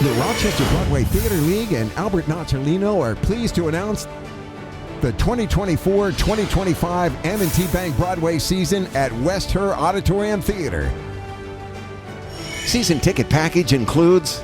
The Rochester Broadway Theater League and Albert Nocciolino are pleased to announce the 2024-2025 M&T Bank Broadway season at West Her Auditorium Theater. Season ticket package includes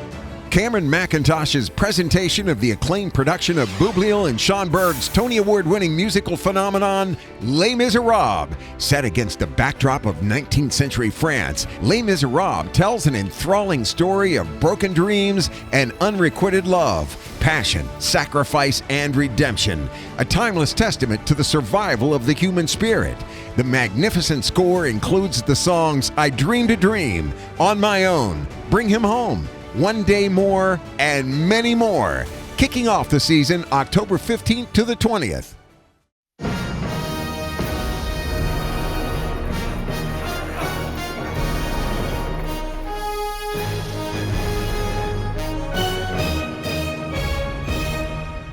Cameron McIntosh's presentation of the acclaimed production of Boublil and Schönberg's Tony Award-winning musical phenomenon, Les Miserables. Set against a backdrop of 19th century France, Les Miserables tells an enthralling story of broken dreams and unrequited love, passion, sacrifice, and redemption. A timeless testament to the survival of the human spirit. The magnificent score includes the songs I Dreamed a Dream, On My Own, Bring Him Home, One Day More, and many more. Kicking off the season October 15th to the 20th.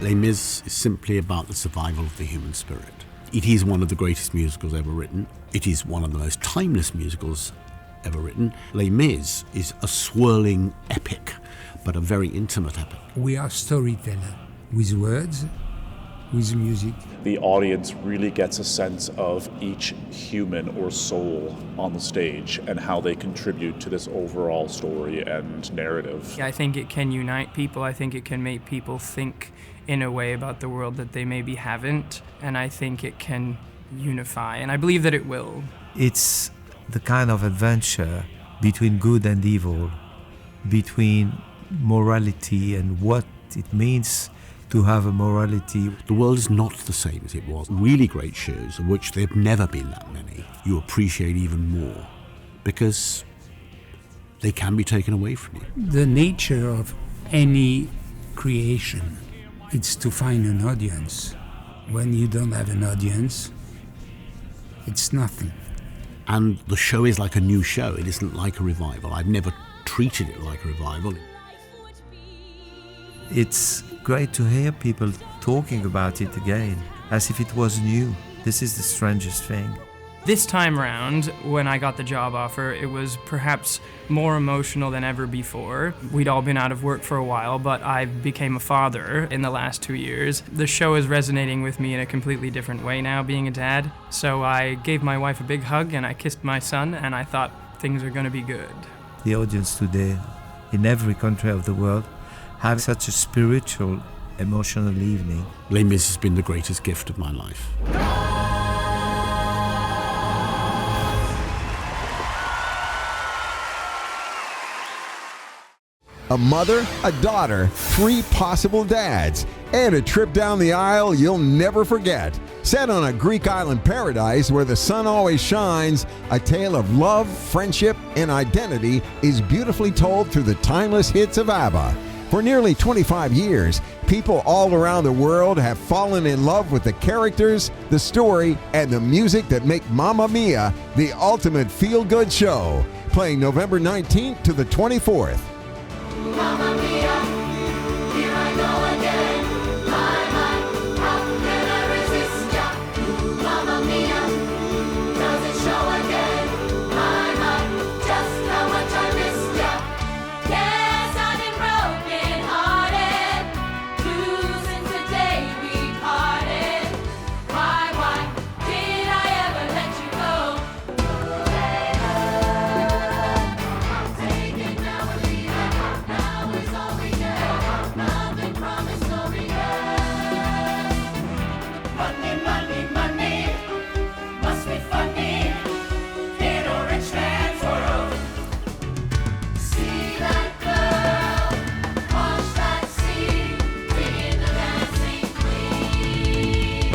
Les Mis is simply about the survival of the human spirit. It is one of the greatest musicals ever written. It is one of the most timeless musicals ever written. Les Mis is a swirling epic, but a very intimate epic. We are storytellers with words, with music. The audience really gets a sense of each human or soul on the stage and how they contribute to this overall story and narrative. I think it can unite people. I think it can make people think in a way about the world that they maybe haven't. And I think it can unify, and I believe that it will. It's the kind of adventure between good and evil, between morality and what it means to have a morality. The world is not the same as it was. Really great shows, of which there have never been that many, you appreciate even more because they can be taken away from you. The nature of any creation is to find an audience. When you don't have an audience, it's nothing. And the show is like a new show. It isn't like a revival. I've never treated it like a revival. It's great to hear people talking about it again, as if it was new. This is the strangest thing. This time round, when I got the job offer, it was perhaps more emotional than ever before. We'd all been out of work for a while, but I became a father in the last 2 years. The show is resonating with me in a completely different way now, being a dad. So I gave my wife a big hug and I kissed my son, and I thought things are going to be good. The audience today, in every country of the world, have such a spiritual, emotional evening. Les Mis has been the greatest gift of my life. A mother, a daughter, 3 possible dads, and a trip down the aisle you'll never forget. Set on a Greek island paradise where the sun always shines, a tale of love, friendship, and identity is beautifully told through the timeless hits of ABBA. For nearly 25 years, people all around the world have fallen in love with the characters, the story, and the music that make Mamma Mia the ultimate feel-good show. Playing November 19th to the 24th. Mamma Mia, here I go again. My, how can I resist ya? Mamma Mia, does it show again? My, just how much I missed ya. Yes, I've been broken hearted, losing today we parted. Why did I ever let you go? Take it now and leave it. Now is all we get. Nothing promised, no regret. Money, must be funny in a rich man's world. See that girl, watch that sea, digging the dancing queen.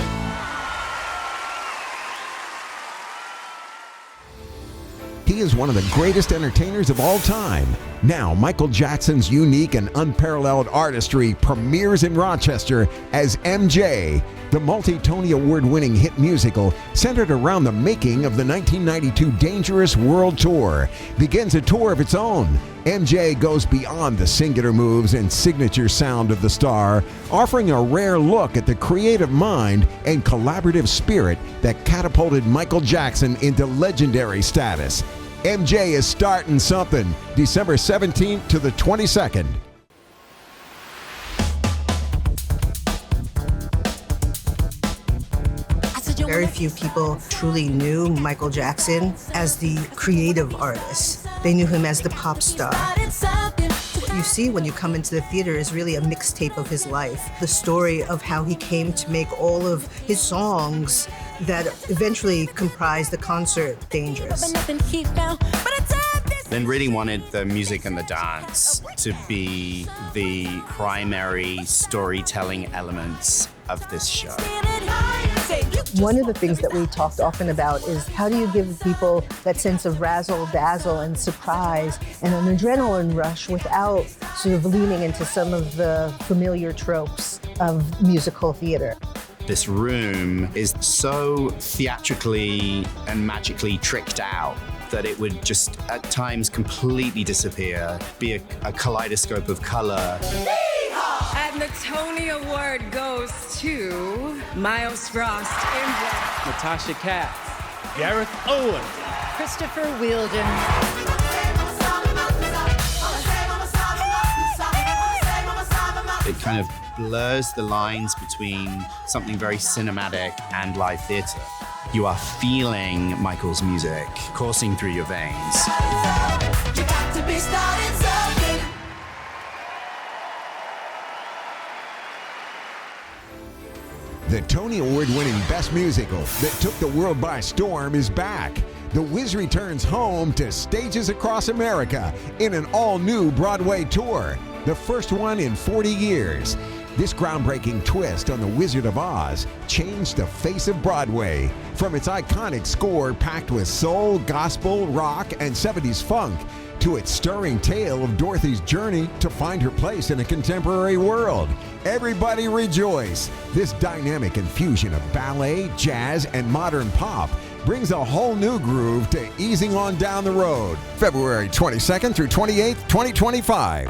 He is one of the greatest entertainers of all time. Now, Michael Jackson's unique and unparalleled artistry premieres in Rochester as MJ. The multi-Tony Award-winning hit musical, centered around the making of the 1992 Dangerous World Tour, begins a tour of its own. MJ goes beyond the singular moves and signature sound of the star, offering a rare look at the creative mind and collaborative spirit that catapulted Michael Jackson into legendary status. MJ is starting something, December 17th to the 22nd. Very few people truly knew Michael Jackson as the creative artist. They knew him as the pop star. What you see when you come into the theater is really a mixtape of his life. The story of how he came to make all of his songs that eventually comprised the concert Dangerous. Then really wanted the music and the dance to be the primary storytelling elements of this show. One of the things that we talked often about is how do you give people that sense of razzle dazzle and surprise and an adrenaline rush without sort of leaning into some of the familiar tropes of musical theater. This room is so theatrically and magically tricked out that it would just at times completely disappear, be a kaleidoscope of color. And the Tony Award goes to Miles Frost, Natasha Katz, Gareth Owen, Christopher Wheeldon. It kind of blurs the lines between something very cinematic and live theater. You are feeling Michael's music coursing through your veins. You got to be starting something. The Tony Award-winning Best Musical that took the world by storm is back. The Wiz returns home to stages across America in an all-new Broadway tour, the first one in 40 years. This groundbreaking twist on The Wizard of Oz changed the face of Broadway. From its iconic score packed with soul, gospel, rock, and 70s funk, to its stirring tale of Dorothy's journey to find her place in a contemporary world. Everybody rejoice! This dynamic infusion of ballet, jazz, and modern pop brings a whole new groove to Easing On Down the Road, February 22nd through 28th, 2025.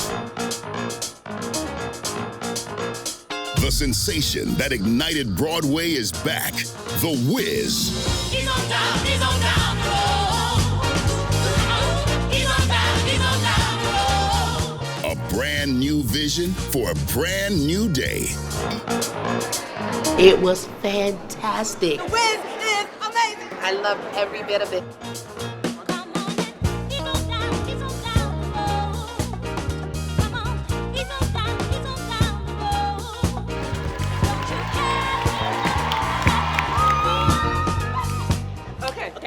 The sensation that ignited Broadway is back. The Wiz. He's on down the road. He's on down the road. A brand new vision for a brand new day. It was fantastic. The Wiz is amazing. I loved every bit of it.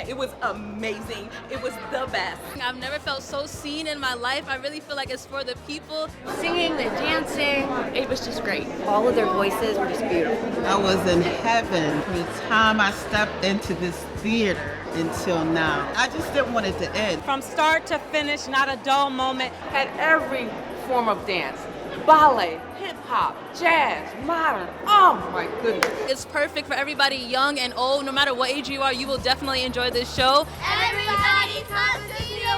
It was amazing. It was the best. I've never felt so seen in my life. I really feel like it's for the people. Singing, the dancing, it was just great. All of their voices were just beautiful. I was in heaven from the time I stepped into this theater until now. I just didn't want it to end. From start to finish, not a dull moment. Had every form of dance. Ballet, hip-hop, jazz, modern. Oh my goodness. It's perfect for everybody, young and old. No matter what age you are, you will definitely enjoy this show. Everybody come to see the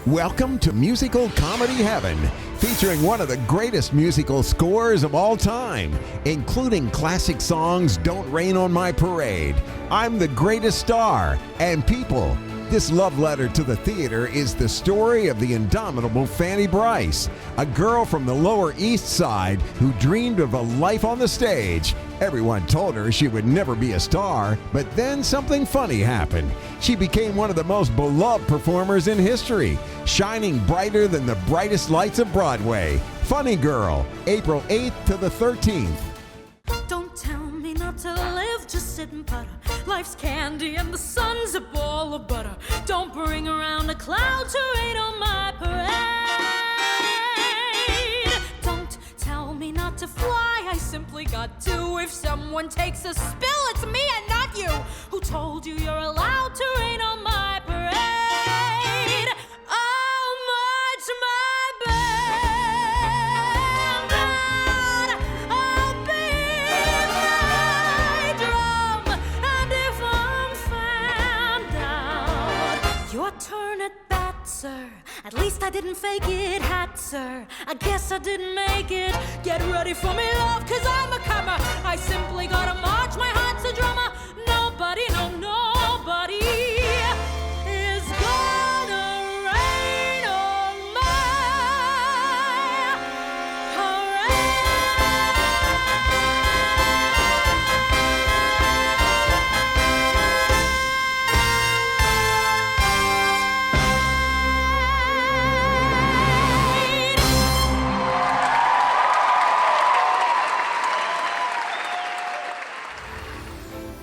Wiz. Welcome to Musical Comedy Heaven, featuring one of the greatest musical scores of all time, including classic songs Don't Rain on My Parade, I'm the Greatest Star, and People. This love letter to the theater is the story of the indomitable Fanny Brice, a girl from the Lower East Side who dreamed of a life on the stage. Everyone told her she would never be a star, but then something funny happened. She became one of the most beloved performers in history, shining brighter than the brightest lights of Broadway. Funny Girl, April 8th to the 13th. Don't tell me not to live, just sit and putter. Life's candy and the sun's a ball of butter. Don't bring around a cloud to rain on my parade. Don't tell me not to fly, I simply got to. If someone takes a spill, it's me and not you. Who told you you're allowed to rain on my parade? How much my band, I'll be my drum. And if I'm found out, your turn at bat, sir. At least I didn't fake it, hat, sir. I guess I didn't make it. Get ready for me, love, 'cause I'm a comer. I simply gotta march, my heart's a drummer. Nobody, no, nobody is gonna rain on my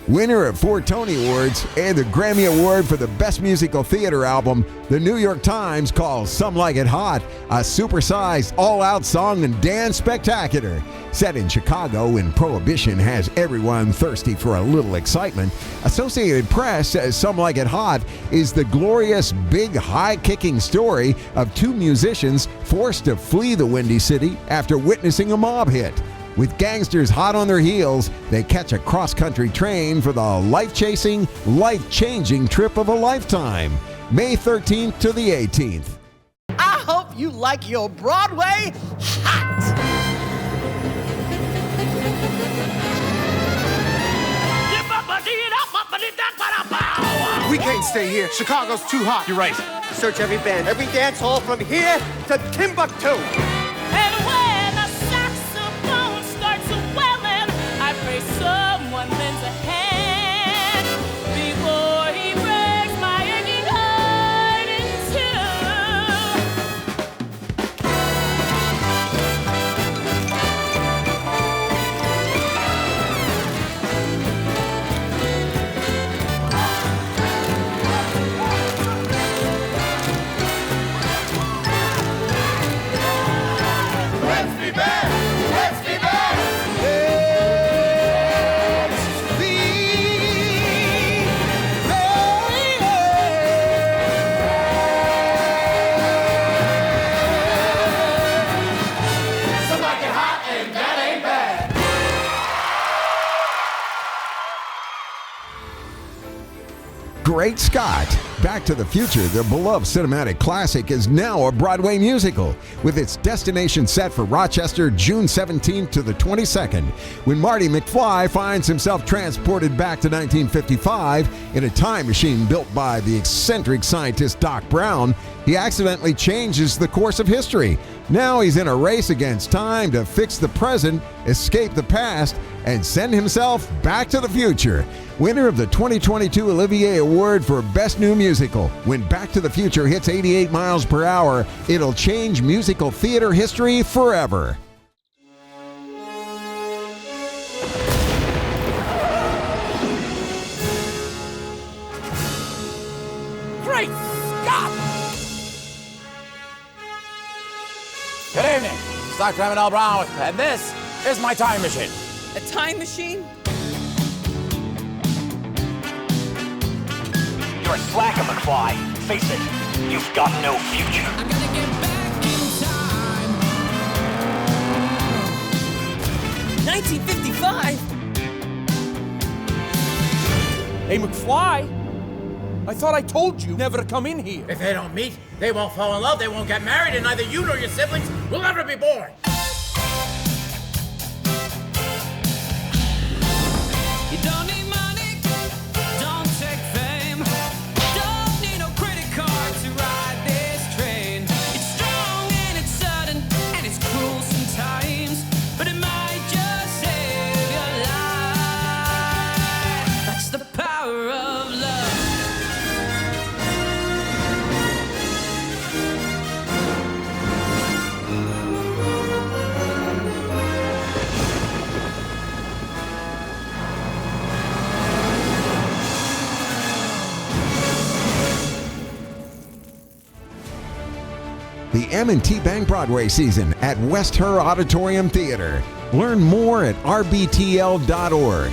Winner of 4 Tony Awards and the Grammy Award for the Best Musical Theater Album, the New York Times calls Some Like It Hot a supersized, all-out song and dance spectacular. Set in Chicago when Prohibition has everyone thirsty for a little excitement, Associated Press says Some Like It Hot is the glorious, big, high-kicking story of 2 musicians forced to flee the Windy City after witnessing a mob hit. With gangsters hot on their heels, they catch a cross-country train for the life-chasing, life-changing trip of a lifetime. May 13th to the 18th. I hope you like your Broadway hot! We can't stay here. Chicago's too hot. You're right. Search every band, every dance hall from here to Timbuktu. And when a saxophone starts wailing, I pray someone lends a hand before he breaks my aching heart in Let's be back. Let's be back. Some like it hot and that ain't bad. Great Scott! Back to the Future, the beloved cinematic classic, is now a Broadway musical, with its destination set for Rochester, June 17th to the 22nd. When Marty McFly finds himself transported back to 1955 in a time machine built by the eccentric scientist Doc Brown, he accidentally changes the course of history. Now he's in a race against time to fix the present, escape the past, and send himself back to the future. Winner of the 2022 Olivier Award for Best New Musical. When Back to the Future hits 88 miles per hour, it'll change musical theater history forever. Great Scott! Good evening. It's Dr. Emmett Brown, and this is my time machine. A time machine? You're a slacker, McFly. Face it, you've got no future. 1955? Hey, McFly, I thought I told you never to come in here. If they don't meet, they won't fall in love, they won't get married, and neither you nor your siblings will ever be born. You don't need money, don't take fame, don't need no credit card to ride this train. It's strong and it's sudden and it's cruel sometimes, but it might just save your life. That's the power of love. The M&T Bank Broadway season at West Her Auditorium Theater. Learn more at rbtl.org.